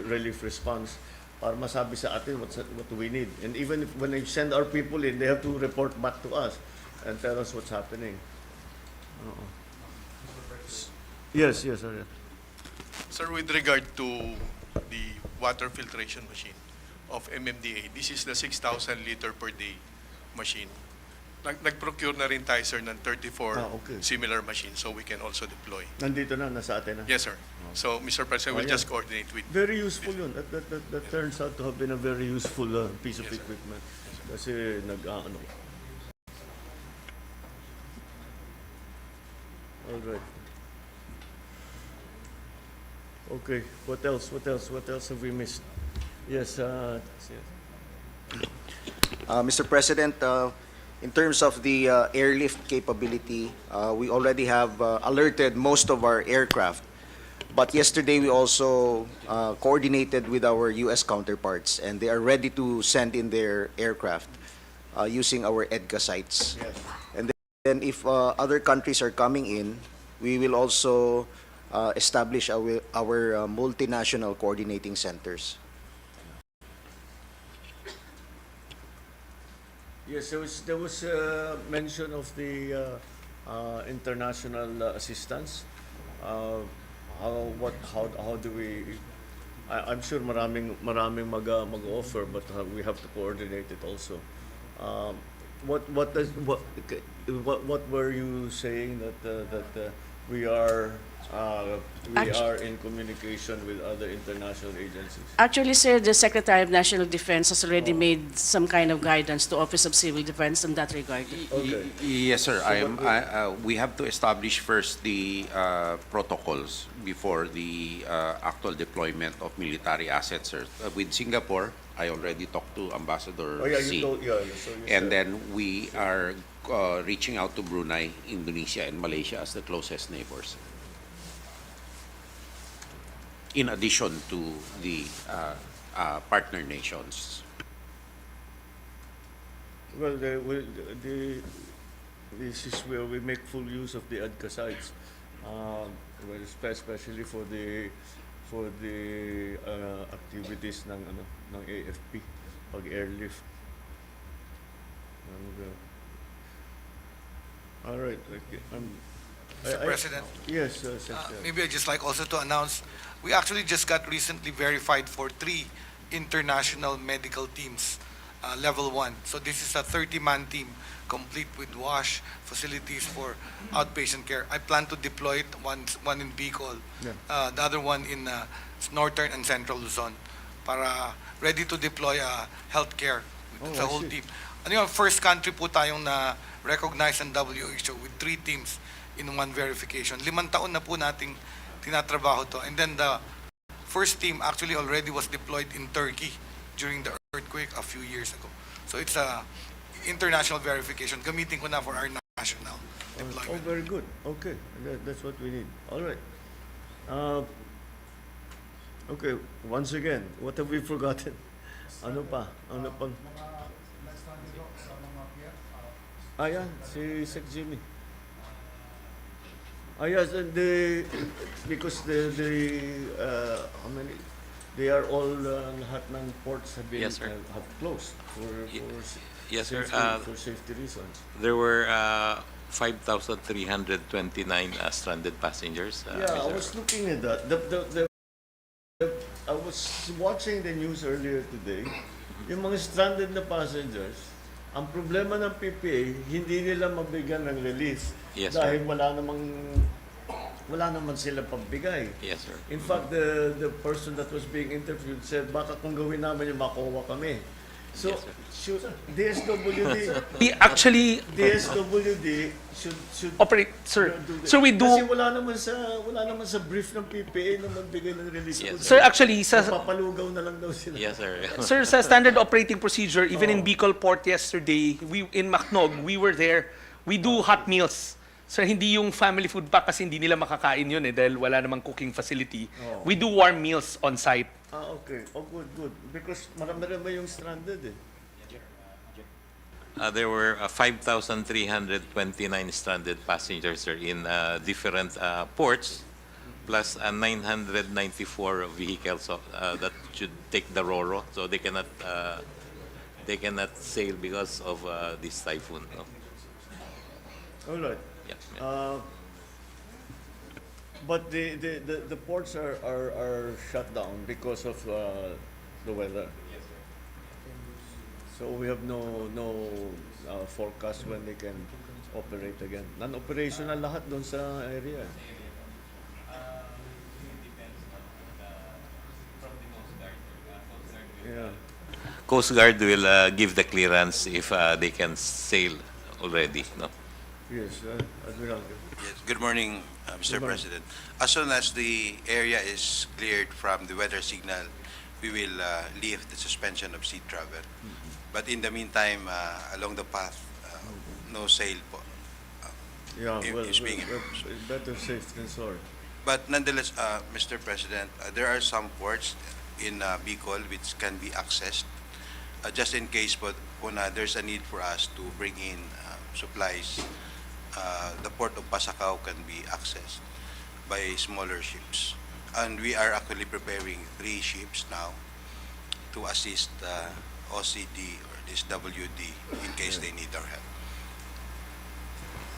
relief response, para masabi sa atin what do we need. And even if, when they send our people in, they have to report back to us and tell us what's happening. Yes, sorry. Sir, with regard to the water filtration machine of MMDA, this is the 6,000 liter per day machine. Nag-procure na rin tayo, sir, ng 34 okay. similar machines so we can also deploy. Nandito na, nasa atin na. Yes, sir. So, Mr. President, we'll yeah. just coordinate with... Very useful yun. That turns out to have been a very useful piece of Yes, sir. equipment. Kasi nag-ano. All right. Okay, what else have we missed? Yes, Mr. President, in terms of the airlift capability, we already have alerted most of our aircraft. But yesterday we also coordinated with our U.S. counterparts, and they are ready to send in their aircraft using our EDGA sites. yes. And then if other countries are coming in, we will also establish our multinational coordinating centers. Yes, there was mention of the international assistance. How do we? I'm sure maraming mag-offer, but we have to coordinate it also. What were you saying that we are Actu- in communication with other international agencies. Actually, sir, the Secretary of National Defense has already made some kind of guidance to Office of Civil Defense in that regard. Okay. Yes, sir. So We have to establish first the protocols before the actual deployment of military assets, sir. With Singapore, I already talked to Ambassador Oh yeah, Xi. you told, yeah. So you And said- then we are reaching out to Brunei, Indonesia, and Malaysia as the closest neighbors. In addition to the partner nations. Well, this is where we make full use of the ADCA sites, well, especially for the activities ng AFP, pag airlift. And, all right. Okay. Mr. President, Yes, Secretary. maybe I'd just like also to announce, we actually just got recently verified for 3 international medical teams, level 1. So this is a 30-man team, complete with wash, facilities for outpatient care. I plan to deploy it, one in Bicol, Yeah. the other one in Northern and Central Luzon, para ready to deploy healthcare with Oh, the I whole see. team. Ano yung first country po tayong na-recognize ng WHO with 3 teams in one verification. 5 taon na po nating tinatrabaho to. And then the first team actually already was deployed in Turkey during the earthquake a few years ago. So it's a international verification. Gamitin ko na for our national Oh, deployment. very good. Okay, that's what we need. All right. Okay, once again, what have we forgotten? Ano pa? Ano pang? Yan, si Sec Jimmy. Yes, and because how many? They are all lahat ng ports have been Yes, sir. have closed for Yes, sir. for safety reasons. There were 5,329 stranded passengers. Yeah, I Mr. was looking at that. I was watching the news earlier today. Yung mga stranded na passengers, ang problema ng PPA, hindi nila mabigyan ng relief Yes, dahil sir. wala naman sila pagbigay. Yes, sir. In fact, the person that was being interviewed said, baka kung gawin namin yung makuha kami. So, Yes, sir. should DSWD should Operate, sir. do this. So we Kasi do, wala naman sa brief ng PPA na magbigay ng release. Yes, sir, actually, Papalugaw na lang daw sila. Yes, sir. sir, sa standard operating procedure, even in Bicol Port yesterday, in Macnog, we were there. We do hot meals. Sir, hindi yung family food pack kasi hindi nila makakain yun dahil wala namang cooking facility. Oh. We do warm meals on site. Okay. Oh, good. Because marami yung stranded eh. There were 5,329 stranded passengers, sir, in different ports, plus 994 vehicles that should take the Roro, so they cannot sail because of this typhoon. No? All right. Yeah. But the ports are shut down because of the weather. So we have no forecast when they can operate again. Non-operational lahat doon sa area. Yeah. Coast Guard will give the clearance if they can sail already. No? Yes, Aguinaldo. Yes. Good morning, Mr. President. As soon as the area is cleared from the weather signal, we will lift the suspension of sea travel. But in the meantime, along the path, no sail po. Yeah, is being better safe than sorry. But nonetheless, Mr. President, there are some ports in Bicol which can be accessed just in case po na there's a need for us to bring in supplies. The port of Pasacao can be accessed by smaller ships. And we are actually preparing 3 ships now to assist OCD or this WD in case they need our help.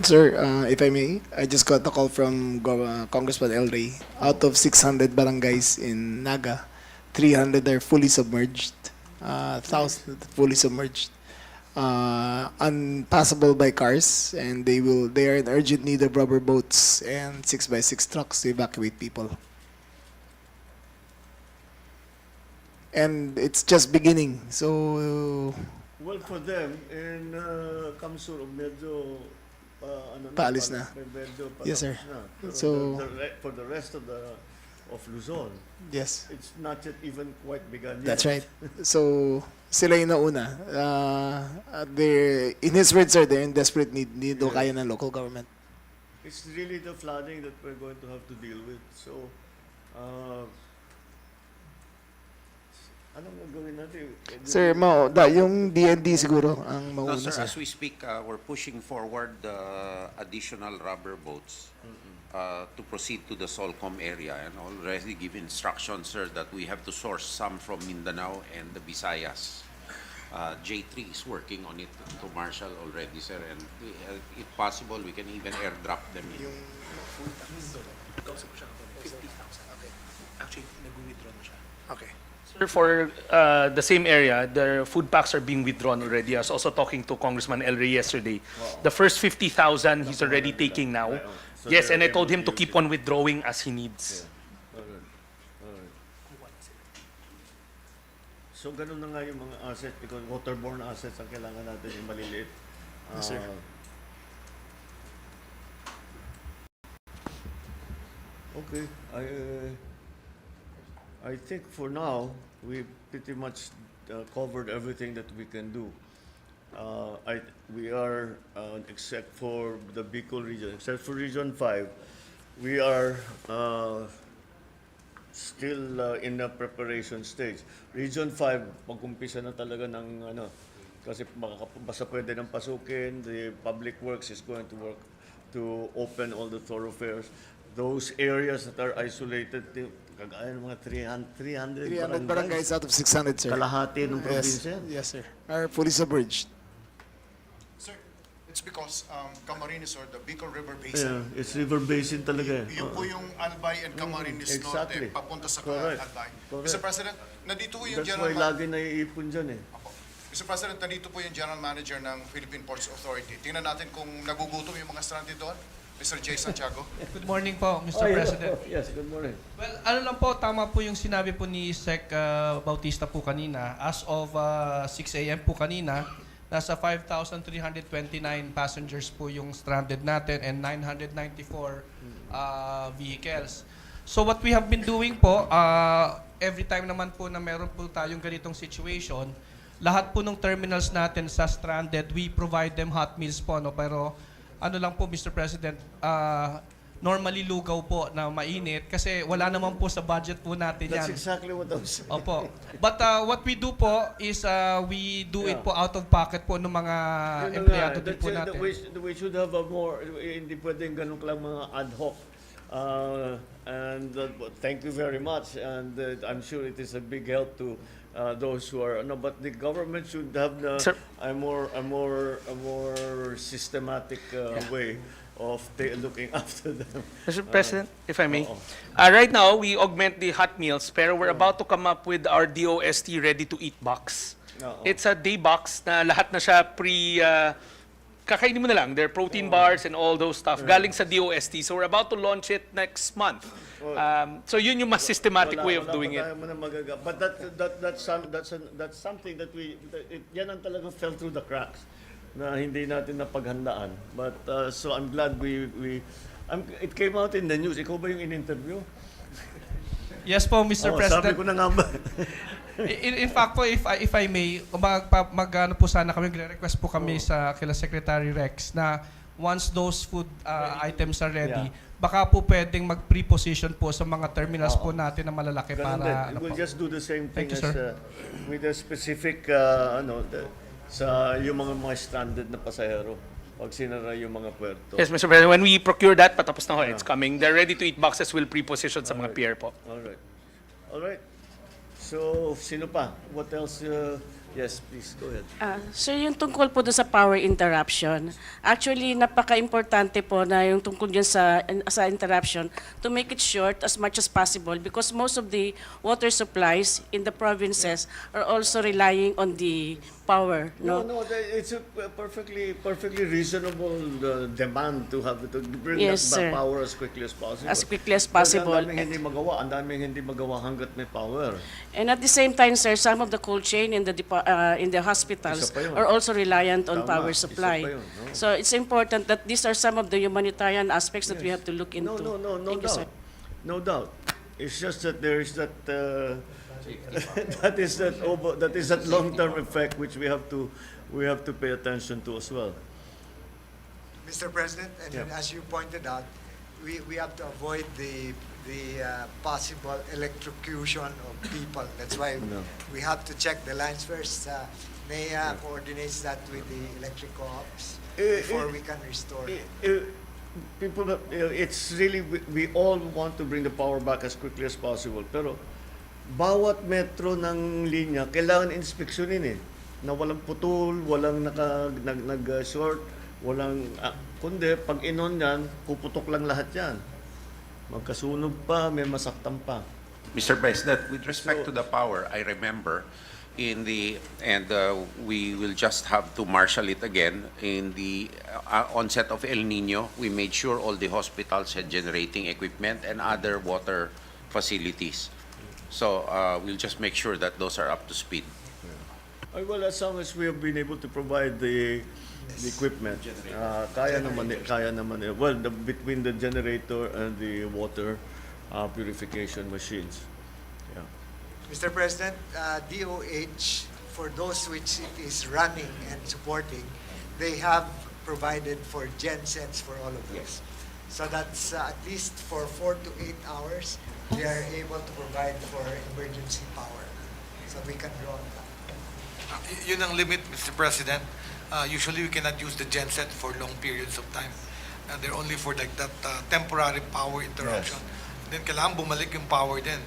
Sir, if I may, I just got a call from Congressman El Rey. Out of 600 barangays in Naga, 300 are fully submerged. 1,000 fully submerged. unpassable by cars, and they are in urgent need of rubber boats and 6x6 trucks to evacuate people. And it's just beginning, so Well, for them, in Kamsur, medyo, ano Paalis na. medyo Yes, sir. patapos na. Pero So- for the rest of Luzon, yes, it's not yet even quite begun that's yet. right. So sila yung nauna. They're, in his words, sir, they're in desperate need. Hindi daw kaya ng local government. It's really the flooding that we're going to have to deal with. So, anong gagawin natin? Sir, yung DND siguro ang No, mauna, sir, sir. as we speak, we're pushing forward the additional rubber boats to proceed to the Solcom area, and already give instructions, sir, that we have to source some from Mindanao and the Visayas. J3 is working on it to Marshall already, sir, and if possible, we can even airdrop them in. Actually, nag-withdraw na siya. Okay. Sir, for the same area, the food packs are being withdrawn already. I was also talking to Congressman El Rey yesterday. The first 50,000 he's already taking now. So Yes, they're and I told able him to use keep it. on withdrawing as he needs. Alright. Alright. So, ganun na nga yung mga assets, because waterborne assets ang kailangan natin yung maliliit. Yes, sir. Okay, I think for now, we pretty much covered everything that we can do. We are, except for the Bicol region, except for Region 5, we are still in the preparation stage. Region 5, mag-umpisa na talaga ng ano, kasi basta pwede nang pasukin, the public works is going to work to open all the thoroughfares. Those areas that are isolated, kagaya ng mga 300 300 barangays out of 600, sir. kalahati ng Yes, probinsya. yes, sir. Are fully submerged. Sir, it's because Camarines or the Bicol River Yeah, Basin, it's river basin talaga. yun po yung Albay and Camarines exactly. Norte, papunta sa Correct. Albay. Correct. Mr. President, nandito po yung That's General why lagi naiipon dyan eh. Apo. Mr. President, nandito po yung General Manager ng Philippine Ports Authority. Tingnan natin kung nagugutom yung mga stranded doon. Mr. J. Santiago. Good morning po, Mr. Ay, President. Yes, good morning. Well, ano lang po, tama po yung sinabi po ni Sec Bautista po kanina. As of 6 a.m. po kanina, nasa 5,329 passengers po yung stranded natin and 994 vehicles. So what we have been doing po, every time naman po na meron po tayong ganitong situation, lahat po ng terminals natin sa stranded, we provide them hot meals po, no? Pero ano lang po, Mr. President, normally lugaw po na mainit kasi wala naman po sa budget po natin That's yan. exactly what I was saying. Opo. But what we do po is we do it Yeah. po out of pocket po ng mga Yun na empleyado nga, din po that's it. natin. We should have a more, hindi pwedeng ganun lang mga ad hoc. Thank you very much, and I'm sure it is a big help to those who are, no, but the government should have Sir. a more systematic way of looking after them. Mr. President, if I may. oo. Right now, we augment the hot meals, pero we're about to come up with our DOST ready-to-eat box. Oo. It's a day box na lahat na siya kakainin mo na lang. There are protein bars and all those stuff. Galing sa DOST. So we're about to launch it next month. So yun yung mas systematic way of doing it. But that's something that yan ang talagang fell through the cracks na hindi natin napaghandaan. But so I'm glad it came out in the news. Ikaw ba yung in-interview? Yes po, Mr. Oh, President. sabi ko na nga ba? In fact po, if I may, ano po sana kami, request po kami sa kila Secretary Rex na once those food items are ready, baka po pwedeng mag-preposition po sa mga terminals po natin na malalaki Ganun para din. We'll just do the same thing Thank you, as sir. with a specific sa yung mga stranded na pasahero pag sinara yung mga puerto. Yes, Mr. President, when we procure that, patapos na ho, it's coming. The ready-to-eat boxes will pre-position sa mga pier po. All right. So, sino pa? What else? Yes, please, go ahead. Sir, yung tungkol po doon sa power interruption, actually, napaka-importante po na yung tungkol dyan sa interruption to make it short as much as possible because most of the water supplies in the provinces are also relying on the power. No, it's a perfectly reasonable demand to bring Yes, that sir. power as quickly as possible. As quickly as Pero possible. ang daming hindi magawa hanggat may power. And at the same time, sir, some of the cold chain in the hospitals Isa pa yun. are also reliant on Tama, power isa supply. pa yun, no? So it's important that these are some of the humanitarian aspects that we have to look into. No Thank you, sir. doubt. No doubt. It's just that there is that that is that long-term effect which we have to pay attention to as well. Mr. President, and Yeah. as you pointed out, we have to avoid the possible electrocution of people. That's why No. we have to check the lines first. NEA coordinates that with the electric co-ops before we can restore. It's really, we all want to bring the power back as quickly as possible. Pero bawat metro ng linya, kailangan inspeksyonin eh. Na walang putol, walang nag-short, walang, kundi pag inon yan, puputok lang lahat yan. Magkasunog pa, may masaktan pa. Mr. President, with respect to the power, I remember we will just have to marshal it again. In the onset of El Nino, we made sure all the hospitals had generating equipment and other water facilities. So we'll just make sure that those are up to speed. Well, as long as we have been able to provide the equipment, kaya naman. Well, between the generator and the water purification machines. Yeah. Mr. President, DOH, for those which it is running and supporting, they have provided for gensets for all of those. So that's at least for 4 to 8 hours, they are able to provide for emergency power. So we can draw on that. Yun ang limit, Mr. President. Usually we cannot use the genset for long periods of time. They're only for like that temporary power interruption. Then kailangan bumalik yung power din.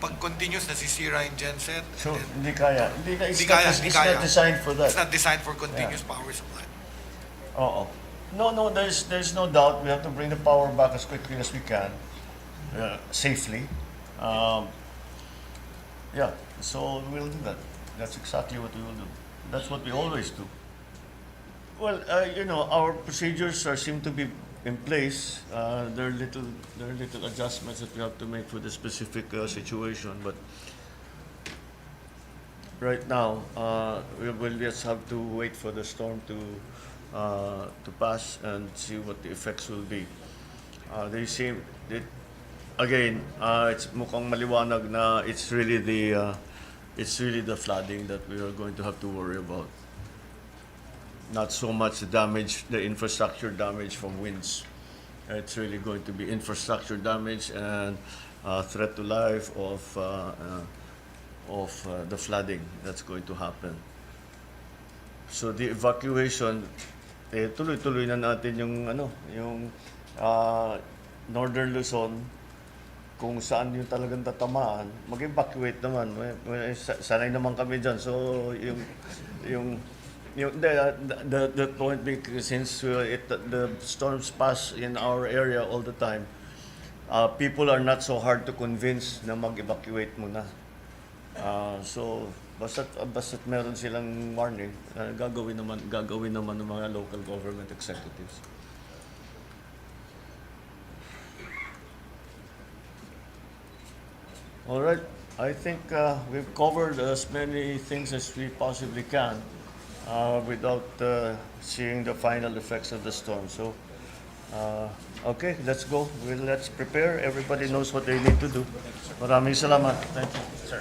Pag continuous nasisira yung genset, So, then hindi kaya. It's kaya. not designed for that. It's not designed for continuous power supply. Oo. No, there's no doubt we have to bring the power back as quickly as we can, safely. Yeah, so we'll do that. That's exactly what we will do. That's what we always do. Well, our procedures seem to be in place. There are little adjustments that we have to make for the specific situation, but right now we will just have to wait for the storm to pass and see what the effects will be. They seem again, it's mukhang maliwanag na it's really the flooding that we are going to have to worry about. Not so much the infrastructure damage from winds. It's really going to be infrastructure damage and threat to life of the flooding that's going to happen. So the evacuation, tuloy-tuloy na natin yung Northern Luzon, kung saan yung talagang tatamaan, mag-evacuate naman. Sanay naman kami dyan. So the point being, since the storms pass in our area all the time, people are not so hard to convince na mag-evacuate muna. So basta't meron silang warning, gagawin naman ng mga local government executives. All right, I think we've covered as many things as we possibly can without seeing the final effects of the storm. So, okay, let's go. Let's prepare. Everybody knows what they need to do. Maraming salamat. Thank you, sir.